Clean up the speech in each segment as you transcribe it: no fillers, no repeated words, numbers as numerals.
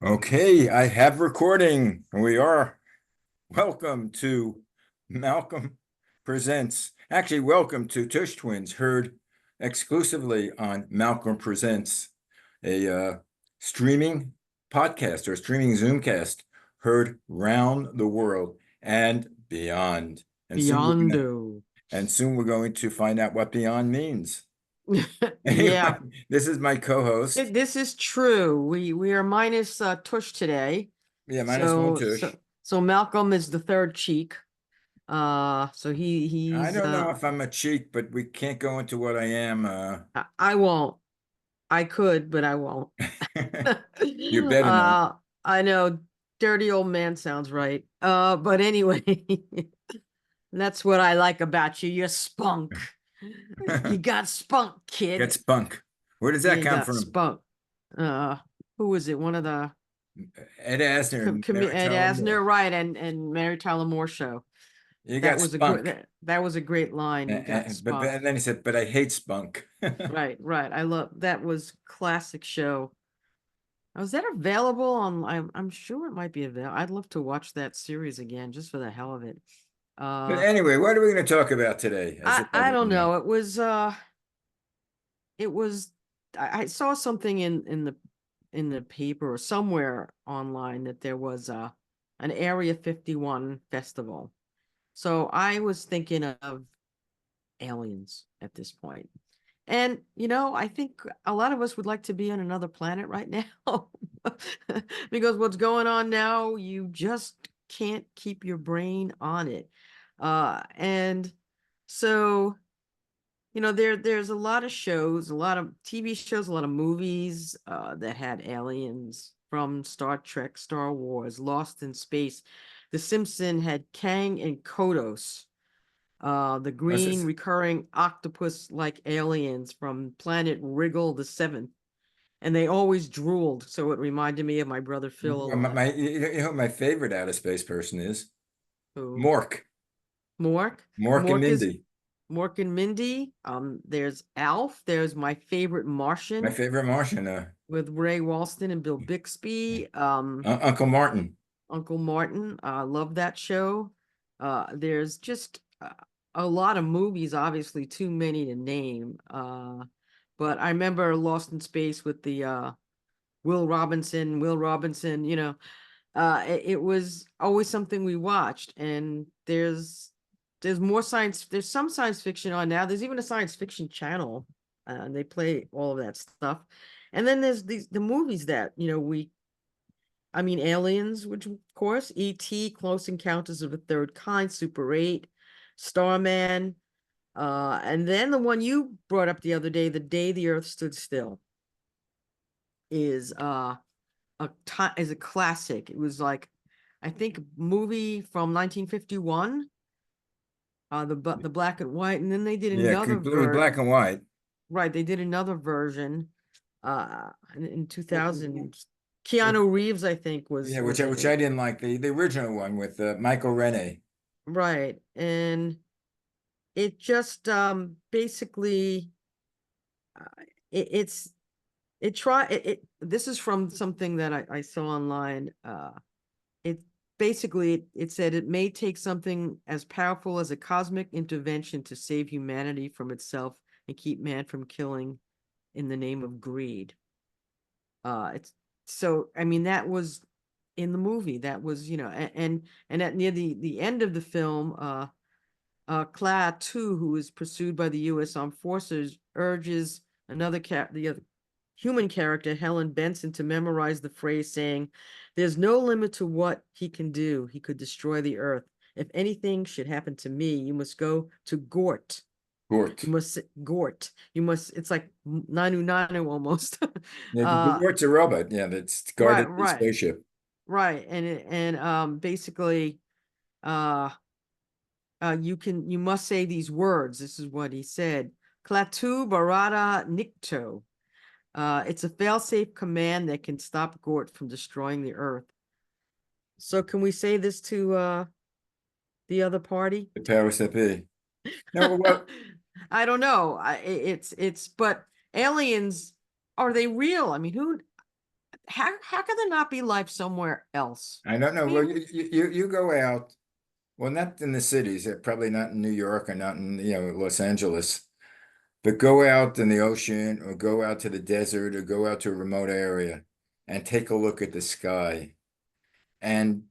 Okay, I have recording. We are welcome to Malcolm Presents. Actually, welcome to Tush Twins, heard exclusively on Malcolm Presents, a streaming podcast or streaming Zoomcast heard round the world and beyond. And Beyond. soon we're going to find out what beyond means. Yeah, Anyway, this is my co-host. this is true. We are minus Tush today. Yeah, minus one So Tush. so so Malcolm is the third cheek. So I he's don't know if I'm a cheat, but we can't go into what I am. I won't. I could, but I won't. You better not. I know dirty old man sounds right. But anyway, that's what I like about you. You're spunk. You got spunk, Get kid. spunk. Where does that You come got from? spunk. Who was it? One of the Ed Asner and Mary Ed Tyler Asner, Moore. right? And Mary Tyler Moore show. You got That was a great spunk. that was a great line. You got But spunk. and then he said, but I hate spunk. Right. I love that was classic show. Was that available on? I'm sure it might be available. I'd love to watch that series again just for the hell of it. But Uh, anyway, what are we going to talk about today? As if I I don't didn't know. know. It was I saw something in the paper or somewhere online that there was an Area 51 festival. So I was thinking of aliens at this point. And I think a lot of us would like to be on another planet right now because what's going on now, you just can't keep your brain on it. And so there's a lot of shows, a lot of TV shows, a lot of movies that had aliens from Star Trek, Star Wars, Lost in Space. The Simpson had Kang and Kodos, the What's green this? recurring octopus-like aliens from planet Wriggle the Seventh. And they always drooled, so it reminded me of my brother Phil a lot. You know what my favorite outer space person is? Who? Mork. Mork. Mork and Mork is Mindy. Mork and Mindy. There's Alf. There's my favorite My Martian favorite Martian, with Ray Walston and Bill Bixby. Uncle Martin. Uncle Martin. I love that show. There's just a lot of movies, obviously too many to name. But I remember Lost in Space with the Will Robinson, it was always something we watched. And there's some science fiction on now. There's even a science fiction channel, and they play all of that stuff. And then there's the movies that, Aliens, which of course, E.T., Close Encounters of the Third Kind, Super 8, Starman, and then the one you brought up the other day, The Day the Earth Stood Still, is is a classic. It was like, I think, a movie from 1951, the black and white, and then they did Yeah, another it was black and white. right, they did another version in 2000. Keanu Reeves, I think, Yeah, was in which it. I didn't like the original one with Michael Rene. Right. And it just basically uh, it, it's this is from something that I saw online. It basically it said it may take something as powerful as a cosmic intervention to save humanity from itself and keep man from killing in the name of greed. It's so I mean that was in the movie. That was, and at near the end of the film, Klaatu, who is pursued by the U.S. Armed Forces, urges the other human character, Helen Benson, to memorize the phrase, saying, "There's no limit to what he can do. He could destroy the earth. If anything should happen to me, you must go to Gort. You Gort. must Gort. You must." It's like Nanu Nanu almost. Yeah, the uh, Gort's a robot. Yeah, that's right, guarded the right, spaceship. right, and basically, uh you must say these words. This is what he said. Klaatu Barada Nikto. It's a fail-safe command that can stop Gort from destroying the Earth. So can we say this to the other party? The powers that be. No, well, I don't know. But aliens, are they real? I mean, who? how can there not be life somewhere else? I don't I know. Well, mean, you go out. Well, not in the cities, probably not in New York or not in, Los Angeles, but go out in the ocean or go out to the desert or go out to a remote area and take a look at the sky. And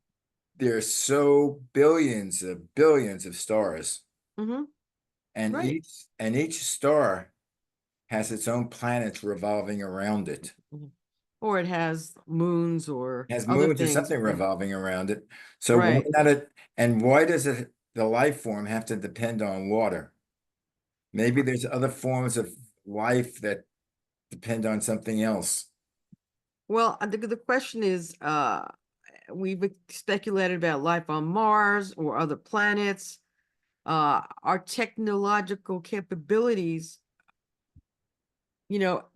there's so billions of stars, hmm and right. each star has its own planets revolving around it. Mhm. Or it has moons or Has other moons or things. something Yeah. revolving around it. So why Right. not it? And why does the life form have to depend on water? Maybe R- there's other forms of life that depend on something else. Well, the question is, we've speculated about life on Mars or other planets. Our technological capabilities,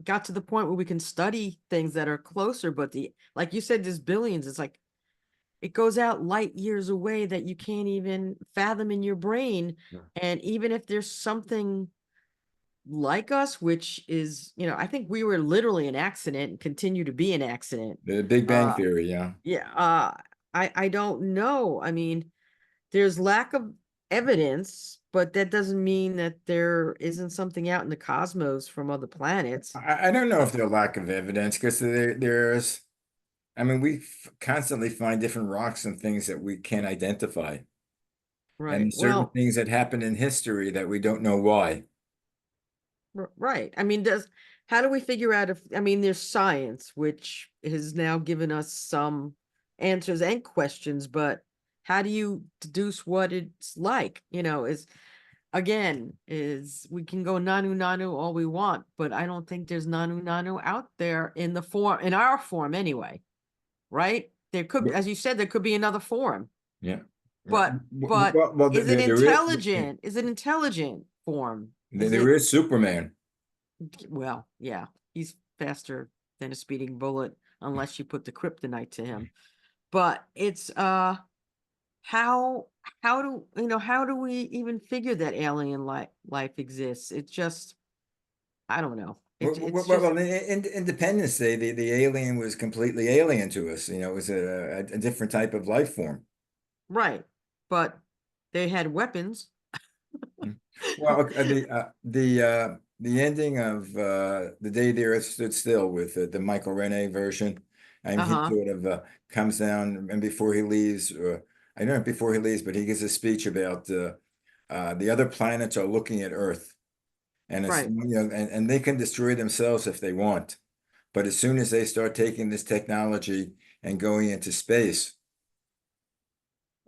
got to the point where we can study things that are closer, but like you said, there's billions. It's like it goes out light years away that you can't even fathom in your brain. Yeah. And even if there's something like us, which is, I think we were literally an accident and continue to be an accident. The Big Bang Uh, Theory, yeah. yeah, I don't know. I mean, there's lack of evidence, but that doesn't mean that there isn't something out in the cosmos from other planets. I don't know Uh, if there's lack of evidence because there's, I mean, we constantly find different rocks and things that we can't identify. And right. there's certain Well, things that happen in history that we don't know why. right. I mean, how do we figure out if, I mean, there's science, which has now given us some answers and questions, but how do you deduce what it's like? Is we can go nanu nanu all we want, but I don't think there's nanu nanu out there in our form anyway, right? There could, But- as you said, there could be another form, Yeah. but Well, is it there is, intelligent? Is it intelligent form? Is there it, is Superman. well, yeah, he's faster than a speeding bullet unless you put the kryptonite to him. But it's how how do we even figure that alien life exists? It's just I don't know. It's just In Independence Day, the alien was completely alien to us. It was a different type of life form. right. But they had weapons. Mm. Well, the ending of The Day the Earth Stood Still with the Michael Rene version, and he Uh-huh. sort of comes down and before he leaves, I don't know before he leaves, but he gives a speech about the other planets are looking at Earth, and it's Right. and they can destroy themselves if they want, but as soon as they start taking this technology and going into space,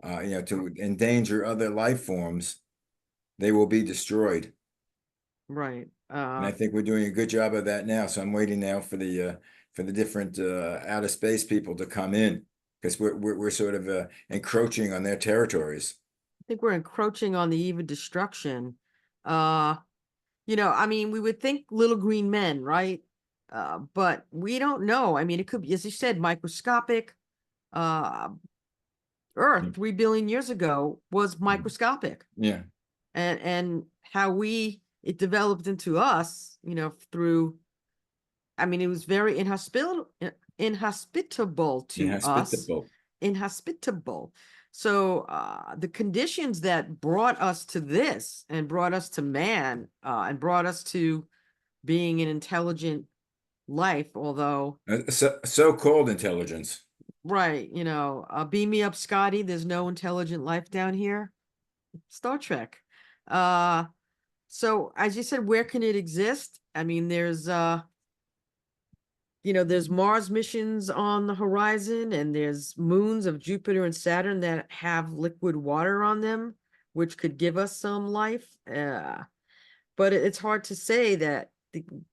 r- to endanger other life forms, they will be destroyed. Right. And I think we're doing a good job of that now. So I'm waiting now for the different outer space people to come in because we're sort of encroaching on their territories. I think we're encroaching on the eve of destruction. Uh, I mean, we would think little green men, right? But we don't know. I mean, it could be, as you said, microscopic. Uh, Earth Mm. 3 billion years ago was microscopic, Yeah, and how it developed into us, through. I mean, it was very inhospitable to us, inhospitable. inhospitable. So the conditions that brought us to this and brought us to man and brought us to being an intelligent life, although So-called intelligence. right, beam me up, Scotty. There's no intelligent life down here. Star Trek. Uh, so as you said, where can it exist? I mean, there's Mars missions on the horizon, and there's moons of Jupiter and Saturn that have liquid water on them, which could give us some life. But it's hard to say that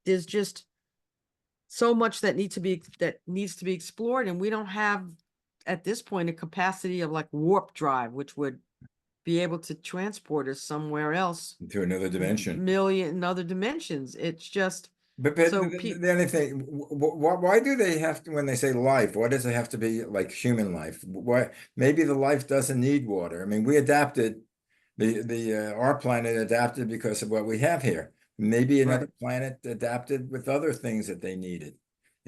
there's just so much that needs to be explored, and we don't have at this point a capacity of like warp drive, which would be able to transport us somewhere else, To another dimension. million other dimensions. It's just But so the only thing, why do they have to, when they say life, why does it have to be like human life? Why, maybe the life doesn't need water. I mean, we adapted, our planet adapted because of what we have here. Maybe another right. planet adapted with other things that they needed.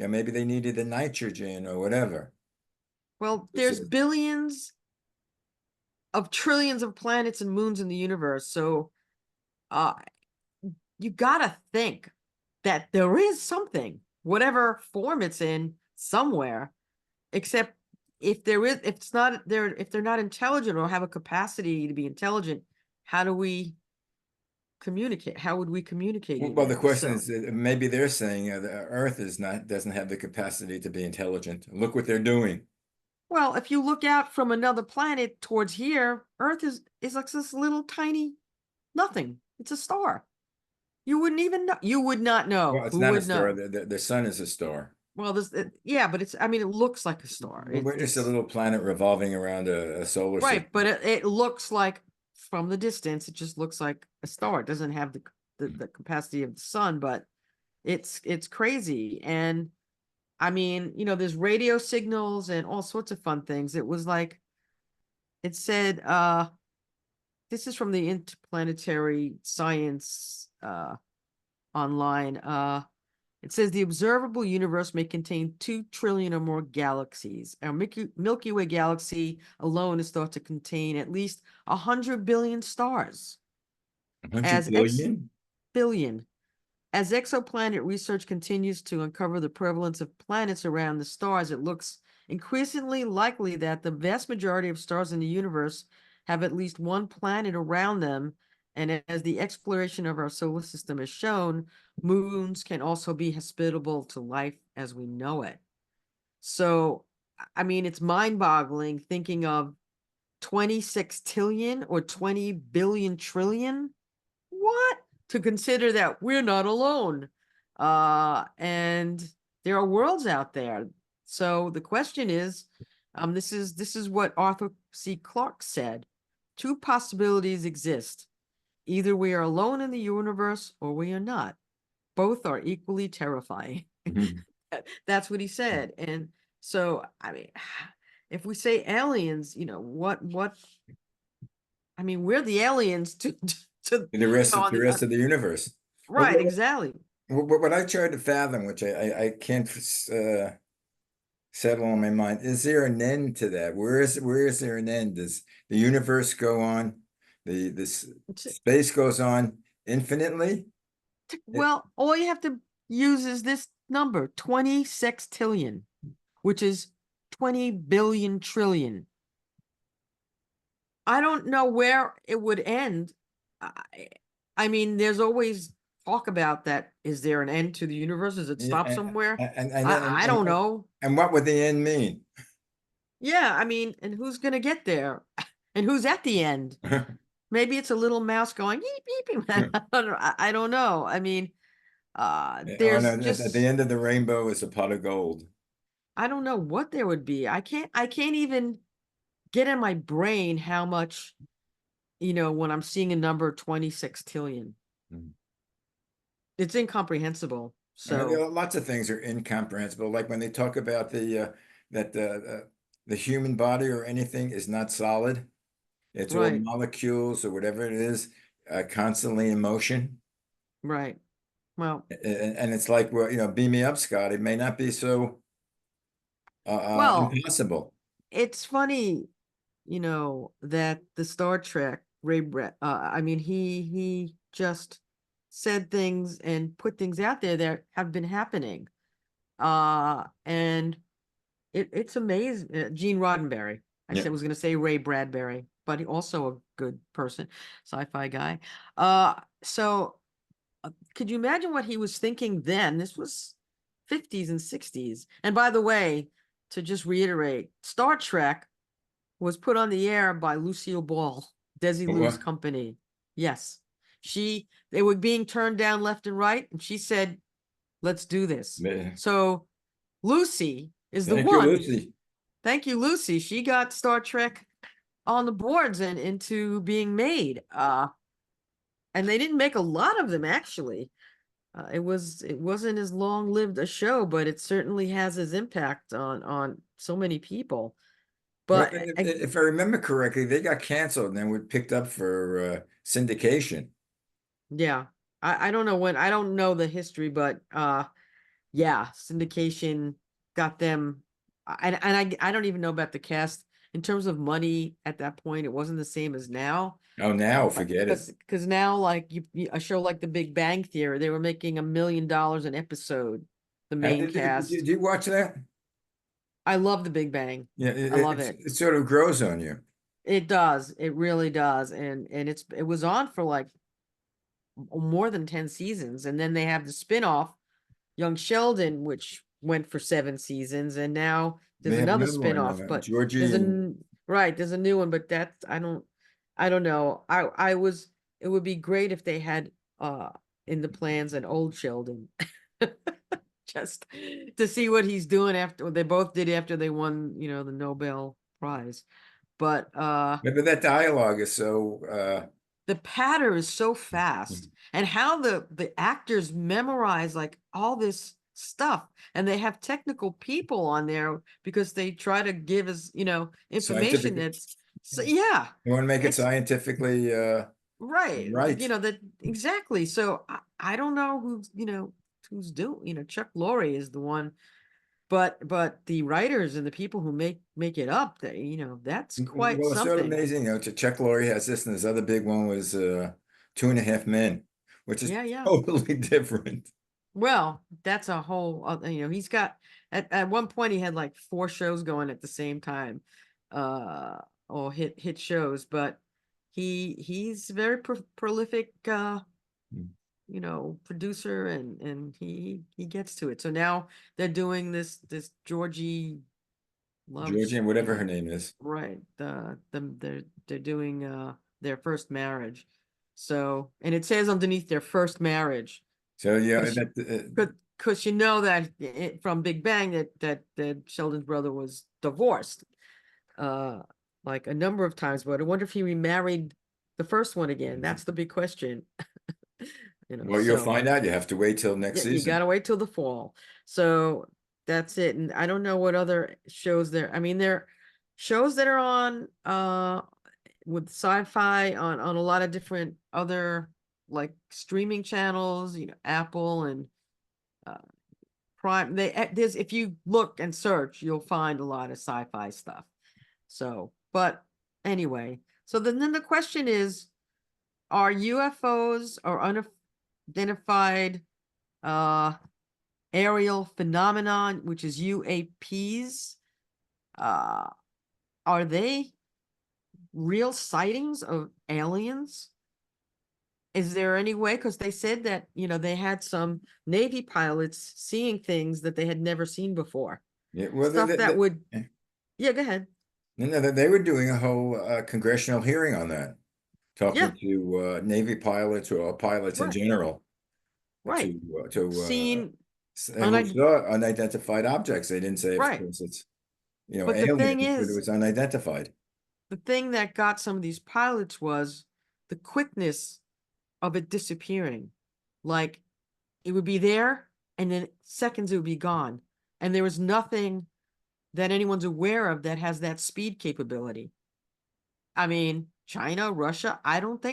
Yeah, maybe they needed the nitrogen or whatever. Well, This there's is billions of trillions of planets and moons in the universe. So uh you gotta think that there is something, whatever form it's in, somewhere, except if it's not there, if they're not intelligent or have a capacity to be intelligent, how do we communicate? How would we communicate well, the even? question So, is maybe they're saying the Earth is not doesn't have the capacity to be intelligent. Look what they're doing. well, if you look out from another planet towards here, Earth is like this little tiny nothing. It's a star. You wouldn't even know. You would not know. Well, it's Who not a would star. know? The sun is a star. Well, yeah, but I mean, it looks like a star. We're just a It's little planet revolving around a solar right, but system. it looks like from the distance, it just looks like a star. It doesn't have the capacity of the sun, but it's crazy. And I mean, there's radio signals and all sorts of fun things. It was like it said, this is from the Interplanetary Science online. It says the observable universe may contain 2 trillion or more galaxies. Our Milky Way galaxy alone is thought to contain at least 100 billion stars. 100 As X billion? billion. As exoplanet research continues to uncover the prevalence of planets around the stars, it looks increasingly likely that the vast majority of stars in the universe have at least one planet around them. And as the exploration of our solar system has shown, moons can also be hospitable to life as we know it. So, I mean, it's mind-boggling thinking of 26 trillion or 20 billion trillion. What? To consider that we're not alone. And there are worlds out there. So the question is, this is what Arthur C. Clarke said. 2 possibilities exist. Either we are alone in the universe or we are not. Both are equally terrifying. Mhm. That's what he said. And so, I mean, if we say aliens, what I mean, we're the aliens to The rest of on the the rest of the universe. But right, exactly. what I tried to fathom, which I can't settle on my mind, is there an end to that? Where is there an end? Does the universe go on? This space goes on infinitely? It, Well, all you have to use is this number, 26 trillion, which is 20 billion trillion. I don't know where it would end. I, I mean, there's always talk about that. Is there an end to the universe? Does it yeah, stop somewhere? and, I don't know. and what would the end mean? Yeah, I mean, and who's gonna get there? And who's at the end? Maybe it's a little mouse going beep beep. I don't know. I mean, Oh no, there's at the just end of the rainbow is a pot of gold. I don't know what there would be. I can't even get in my brain how much, when I'm seeing a number 26 trillion. Mhm. It's incomprehensible. You So, know, lots of things are incomprehensible. Like when they talk about that the human body or anything is not solid. It's all right, molecules or whatever it is, constantly in motion. right. Well, And it's like, well, beam me up, Scott. It may not be so well, impossible. it's funny, that the Star Trek Ray Brett, I mean, he just said things and put things out there that have been happening. And it's amazing. Gene Roddenberry. I Yeah. said was going to say Ray Bradbury, but he also a good person, sci-fi guy. So could you imagine what he was thinking then? This was 50s and 60s. And by the way, to just reiterate, Star Trek was put on the air by Lucille Ball, Desilu's What? company. Yes. They were being turned down left and right, and she said, let's do this. So Lucy is the Thank you, one. Lucy. Thank you, Lucy. She got Star Trek on the boards and into being made. And they didn't make a lot of them actually. It wasn't as long lived a show, but it certainly has its impact on so many people. Well, But if I remember correctly, they got canceled and then were picked up for syndication. yeah, I don't know when. I don't know the history, but yeah, syndication got them. And I don't even know about the cast in terms of money at that point. It wasn't the same as now. Oh, now forget it. Because now, like a show like The Big Bang Theory, they were making $1 million an episode. The main cast. Do you watch that? I love The Big Bang. Yeah, I love it. it sort of grows on you. It does. It really does. And it was on for like more than 10 seasons. And then they have the spin-off, Young Sheldon, which went for 7 seasons, and now there's They have another another one, spin-off, but Georgie there's and right, there's a new one, but that's I don't know. I was it would be great if they had in the plans an old Sheldon. Just to see what he's doing after what they both did after they won, the Nobel Prize. But maybe that dialogue is so the patter is so fast, and how the actors memorize like all this stuff, and they have technical people on there because they try to give us information scientific. that's so yeah, You want to make it it's scientifically right, right. that exactly. So I don't know who's doing, Chuck Lorre is the one, but the writers and the people who make it up, that's quite Well, it's sort of something. amazing, Chuck Lorre has this, and his other big one was Two and a Half Men, which is Yeah, yeah. totally different. Well, that's a whole, he's got at one point he had like 4 shows going at the same time, uh, or hit shows, but he's very prolific, producer, and he gets to it. So now they're doing this Georgie Georgie loves, and whatever her name is. right, they're doing their first marriage. So, and it says underneath their first marriage. So yeah, Because because that from Big Bang that Sheldon's brother was divorced, uh, like a number of times. But I wonder if he remarried the first one again. That's the big question. well, you'll So find out. You have to wait till next yeah, you season. gotta wait till the fall. So that's it. And I don't know what other shows there. I mean, there are shows that are on with sci-fi on a lot of different other like streaming channels, Apple and uh, Prime. There's if you look and search, you'll find a lot of sci-fi stuff. So, but anyway, so then the question is, are UFOs or unidentified uh aerial phenomenon, which is UAPs, uh are they real sightings of aliens? Is there any way? Because they said that, they had some Navy pilots seeing things that they had never seen before. Yeah, well, Stuff that would, eh, yeah, go ahead. no, they were doing a whole congressional hearing on that, Yeah, talking to Navy pilots or pilots in right, general right. to Seen, who unid saw unidentified objects. They didn't say, of right. course, it's But aliens, but it was unidentified. the thing that got some of these pilots was the quickness of it disappearing. Like it would be there, and then seconds it would be gone. And there was nothing that anyone's aware of that has that speed capability. I mean, China, Russia, I don't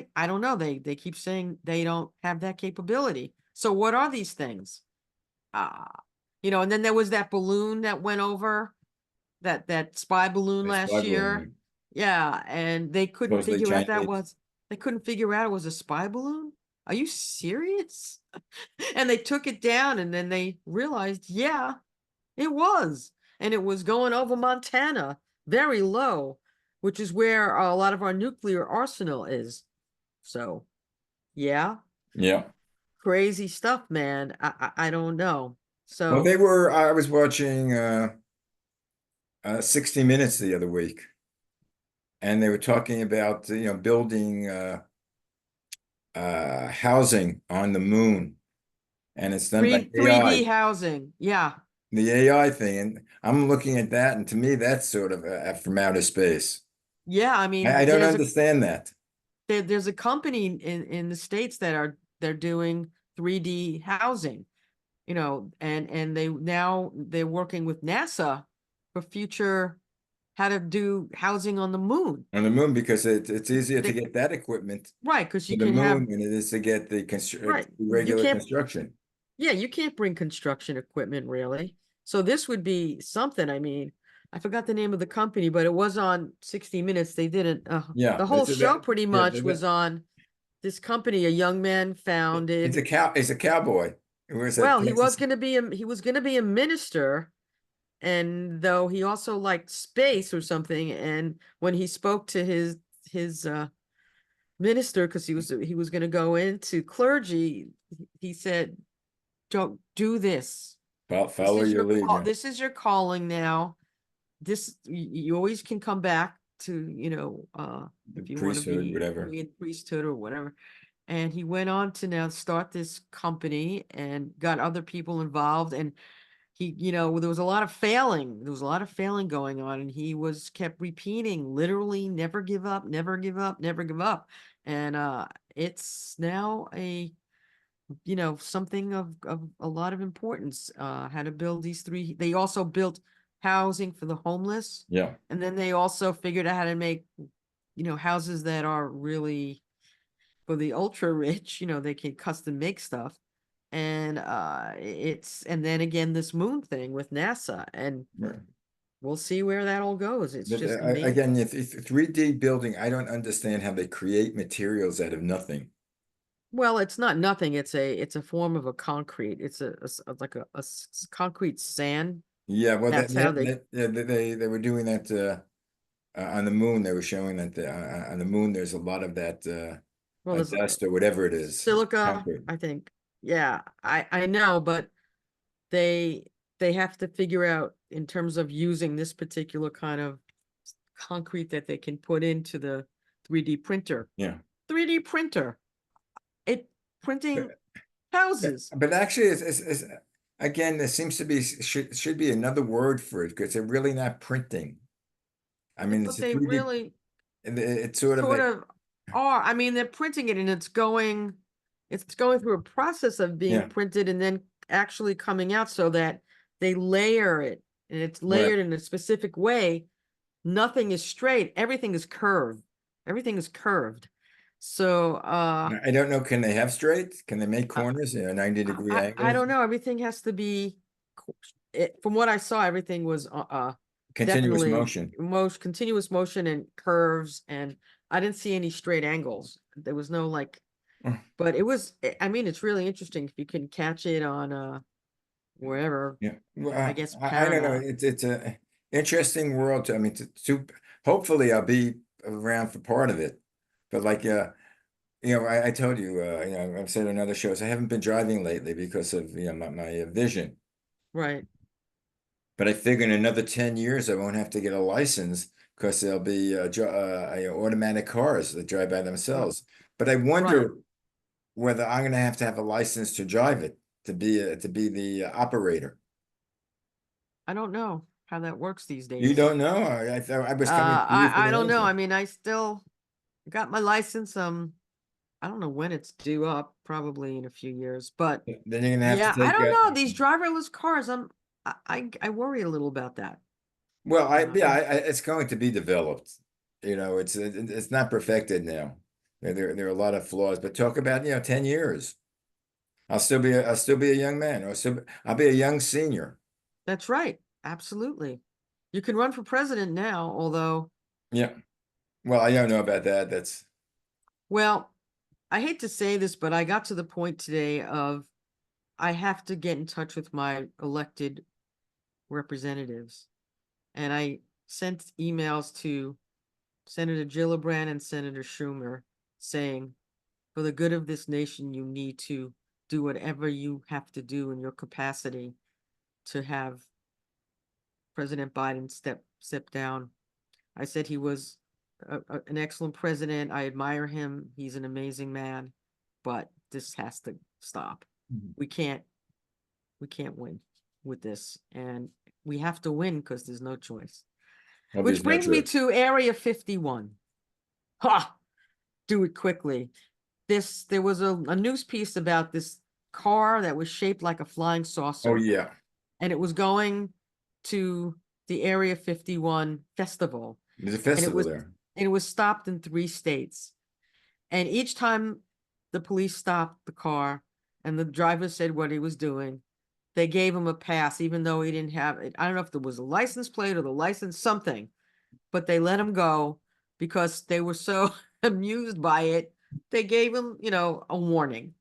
know. They keep saying they don't have that capability. So what are these things? Ah, and then there was that balloon that went over, that spy balloon They last spy year. balloon, Yeah, and supposedly Chinese. they couldn't figure out it was a spy balloon. Are you serious? And they took it down, and then they realized, yeah, it was. And it was going over Montana, very low, which is where a lot of our nuclear arsenal is. So, yeah, Yeah. crazy stuff, man. I don't know. Well, So, I was watching 60 Minutes the other week, and they were talking about, building housing on the moon, and it's done by 3D AI, housing. Yeah. the AI thing. And I'm looking at that, and to me, that's sort of from outer space. Yeah, I I mean, don't understand that. there's a company in the States they're doing 3D housing, and they're working with NASA for future how to do housing on the moon. On the moon, because it's easier to They get that equipment right, because to you the can have moon than it is to get the right. You regular can't construction. Yeah, you can't bring construction equipment really. So this would be something. I mean, I forgot the name of the company, but it was on 60 Minutes. They did it. Yeah, The whole show pretty yeah, much was on this company a young man founded. he's a cowboy. It was at Well, Texas. he was gonna be a minister, and though he also liked space or something, and when he spoke to his minister, because he was gonna go into clergy, he said, "Don't do this. This Follow is your your lead, call. yeah. This is your calling now. You always can come back to, The if you want to priesthood, be whatever. in priesthood or whatever." And he went on to now start this company and got other people involved. And there was a lot of failing. There was a lot of failing going on, and he was kept repeating, literally, never give up, never give up, never give up. And it's now something of a lot of importance, how to build these three. They also built housing for the homeless, Yeah. and then they also figured out how to make, houses that are really for the ultra rich. They can custom make stuff. And and then again, this moon thing with NASA, and Right. we'll see where that all goes. It's But just amazing. again, if 3D building, I don't understand how they create materials out of nothing. Well, it's not nothing. It's a form of a concrete. It's like a concrete sand. Yeah, well, That's how they. yeah, they were doing that on the moon. They were showing that on the moon there's a lot of that Well, there's dust or whatever it is. silica, Concrete. I think. Yeah, I know, but they they have to figure out in terms of using this particular kind of concrete that they can put into the 3D printer. Yeah. 3D printer. It printing But, houses. but actually, again, there seems to be should be another word for it because they're really not printing. I Yeah, mean, it's but a they 3D. really It's sort of sort like, of are. I mean, they're printing it, and it's going through a process of being yeah, printed and then actually coming out, so that they layer it, and it's right. layered in a specific way. Nothing is straight, everything is curved. Everything is curved. So Now, I don't know. Can they have straight? Can they make I, corners, 90-degree I angles? don't know. Everything has to be from what I saw, everything was Continuous definitely motion. most continuous motion and curves, and I didn't see any straight angles. There was no like, Oh, but I mean, it's really interesting if you can catch it on wherever, yeah. Well, I guess I don't know. Paramount. It's a interesting world I mean, hopefully I'll be around for part of it. But like, I told you, I've said on other shows, I haven't been driving lately because of, my vision. Right. But I figure in another 10 years, I won't have to get a license because there'll be automatic cars that drive by r- themselves. But I right. wonder whether I'm going to have a license to drive it, to be the operator. I don't know how that works these You days. don't know? I thought I was coming to you for I the don't know. answer. I mean, I still got my license. I don't know when it's due up, probably in a few years, but Then you're going to have to yeah, I take don't know. These driverless cars, I worry a little about that. well, And it's going to be developed. It's not perfected now. There are a lot of flaws, but talk about, 10 years. I'll still be a young man, I'll be a young senior. that's right. Absolutely. You can run for president now, although, Yeah. Well, I don't know about that. well, I hate to say this, but I got to the point today of I have to get in touch with my elected representatives. And I sent emails to Senator Gillibrand and Senator Schumer saying, for the good of this nation, you need to do whatever you have to do in your capacity to have President Biden step down. I said he was an excellent president. I admire him. He's an amazing man, but this has to stop. Mhm. We can't we can't win with this, and we have to win because there's no choice. Well, Which there's no brings me choice. to Area 51. Ha! Do it quickly. There was a news piece about this car that was shaped like a flying Oh, saucer, yeah. and it was going to the Area 51 festival, There's a and festival there. it was stopped in 3 states. And each time the police stopped the car and the driver said what he was doing. They gave him a pass, even though he didn't have it. I don't know if there was a license plate or the license, something, but they let him go because they were so amused by it. They gave him, a warning.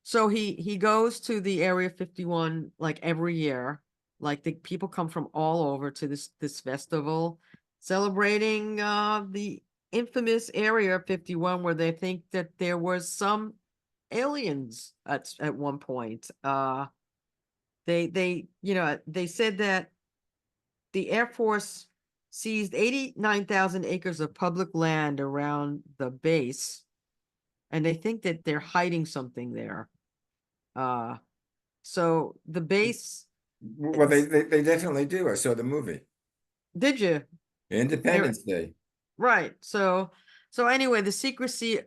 So he goes to the Area 51 like every year. Like the people come from all over to this festival celebrating the infamous Area 51, where they think that there was some aliens at one point. They said that the Air Force seized 89,000 acres of public land around the base, and they think that they're hiding something there. So the base, Well, they definitely do. I saw the movie did you? There, Independence Day. right. So anyway, the secrecy,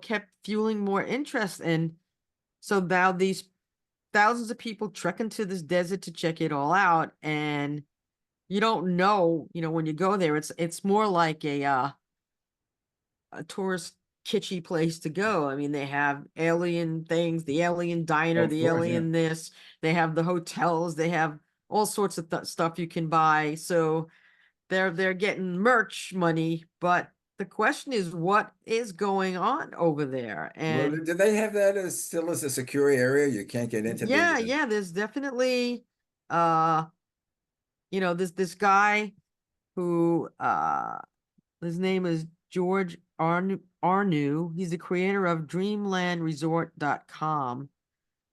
kept fueling more interest, and so now these thousands of people trek into this desert to check it all out, and you don't know, when you go there, it's more like a tourist kitschy place to go. I mean, they have alien things, the alien diner, Of the course, yeah. alien this, they have the hotels, they have all sorts of stuff you can buy. So they're getting merch money, but the question is what is going on over there? Well, And do they have that as still as a secure area? You can't get into the. yeah, there's definitely uh this guy who his name is George Arnu. He's the creator of dreamlandresort.com,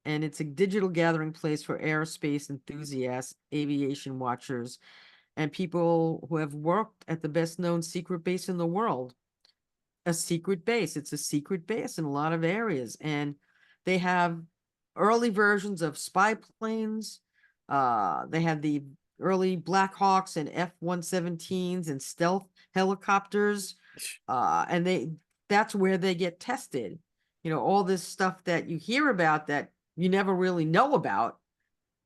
and it's a digital gathering place for aerospace enthusiasts, aviation watchers, and people who have worked at the best known secret base in the world. A secret base. It's a secret base in a lot of areas, and they have early versions of spy planes. They have the early Black Hawks and F-117s and stealth helicopters, and that's where they get tested. All this stuff that you hear about that you never really know about,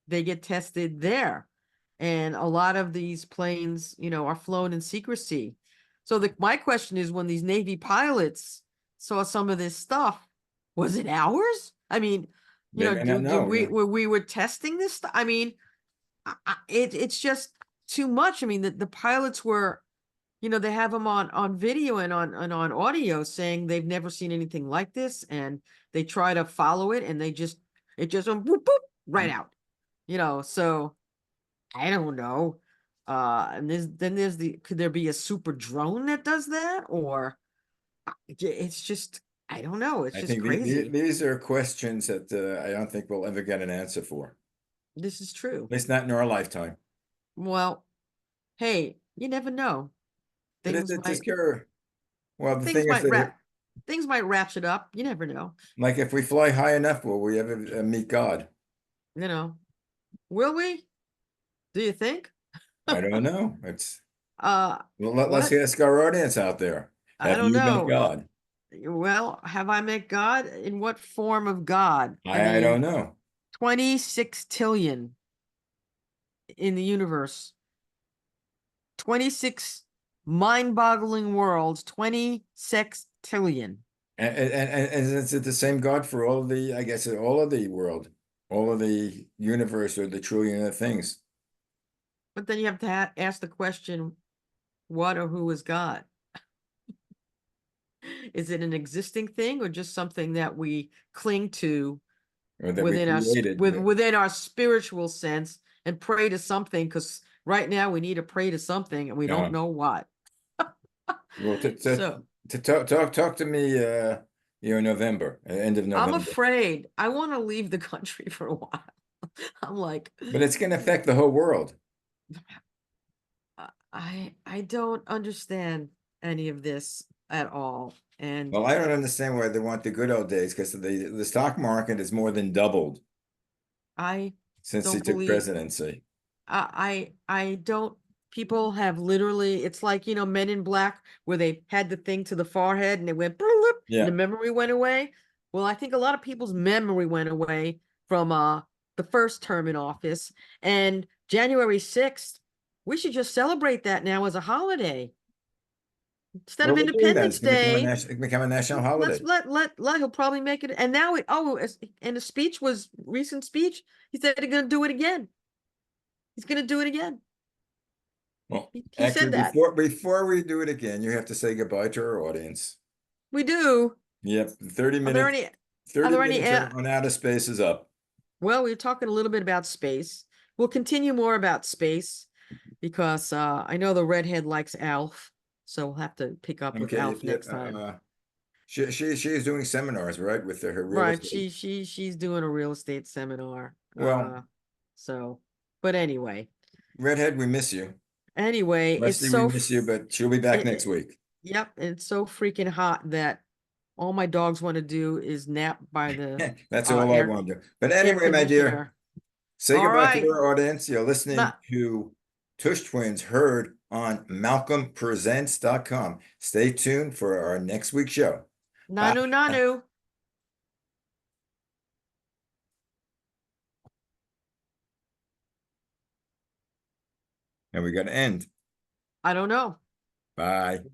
they get tested there. And a lot of these planes, are flown in secrecy. So my question is, when these Navy pilots saw some of this stuff, was it ours? I mean, They may not did know. we Yeah. were testing this stuff? I mean, it's just too much. I mean, the pilots were, they have them on video and on audio saying they've never seen anything like this, and they try to follow it, and it just went boop, boop, right out. So I don't know. And there's could there be a super drone that does that? Or it's just, I don't know. It's I just think crazy. these are questions that I don't think we'll ever get an answer for. This is true. At least not in our lifetime. Well, hey, you never know. But Things it's might scary. Well, the things thing is might that, things might ratchet up. You never know. like, if we fly high enough, will we ever meet God? You know. Will we? Do you think? I don't know. It's well, let's What? ask our audience out there. I Have don't you met know. God? Well, have I met God? In what form of God? I I mean, don't know. 26 tillion in the universe. 26 mind-boggling worlds, 26 tillion. And is it the same God for all of the, I guess, all of the world, all of the universe, or the trillion of things? But then you have to ask the question, what or who is God? Is it an existing thing or just something that we cling to Or that we created? within our spiritual sense and pray to something? Because right now we need to pray to something and we don't No. know what. Well, So to talk to me, November, end of I'm November. afraid I want to leave the country for a while. I'm like, But it's going to affect the whole world. I don't understand any of this at all. And Well, I don't understand why they want the good old days, because the stock market has more than doubled I since he don't took believe presidency. I don't, people have literally, it's like, Men in Black, where they had the thing to the forehead and it went bloop, and the Yeah. memory went away. Well, I think a lot of people's memory went away from the first term in office, and January 6th, we should just celebrate that now as a holiday. Instead Well, of we're doing that. It's Independence gonna Day, become a national holiday. let he'll probably make it. And now and the speech was recent speech. He said he's gonna do it again. He's gonna do it again. Well, He actually, said that. before we do it again, you have to say goodbye to our audience. We do. Yep, 30 Are there minutes, any? Are 30 there any? minutes on outer space is up. Well, we were talking a little bit about space. We'll continue more about space because I know the redhead likes Alf, so we'll have to pick up with Okay, Alf next time. she is doing seminars, right, with her real Right. estate. She's doing a real estate seminar. Well, So but Redhead, we miss you. anyway, Leslie, we miss you, but she'll be back next week. yep, it's so freaking hot that all my dogs want to do is nap by the That's all I want to do. But air anyway, my dear, conditioner. say All goodbye to right. our audience. You're listening Not to Tush Twins heard on malcolmpresents.com. Stay tuned for our next week's show. Bye. Nanu Nanu. And we got to end. I don't know. Bye.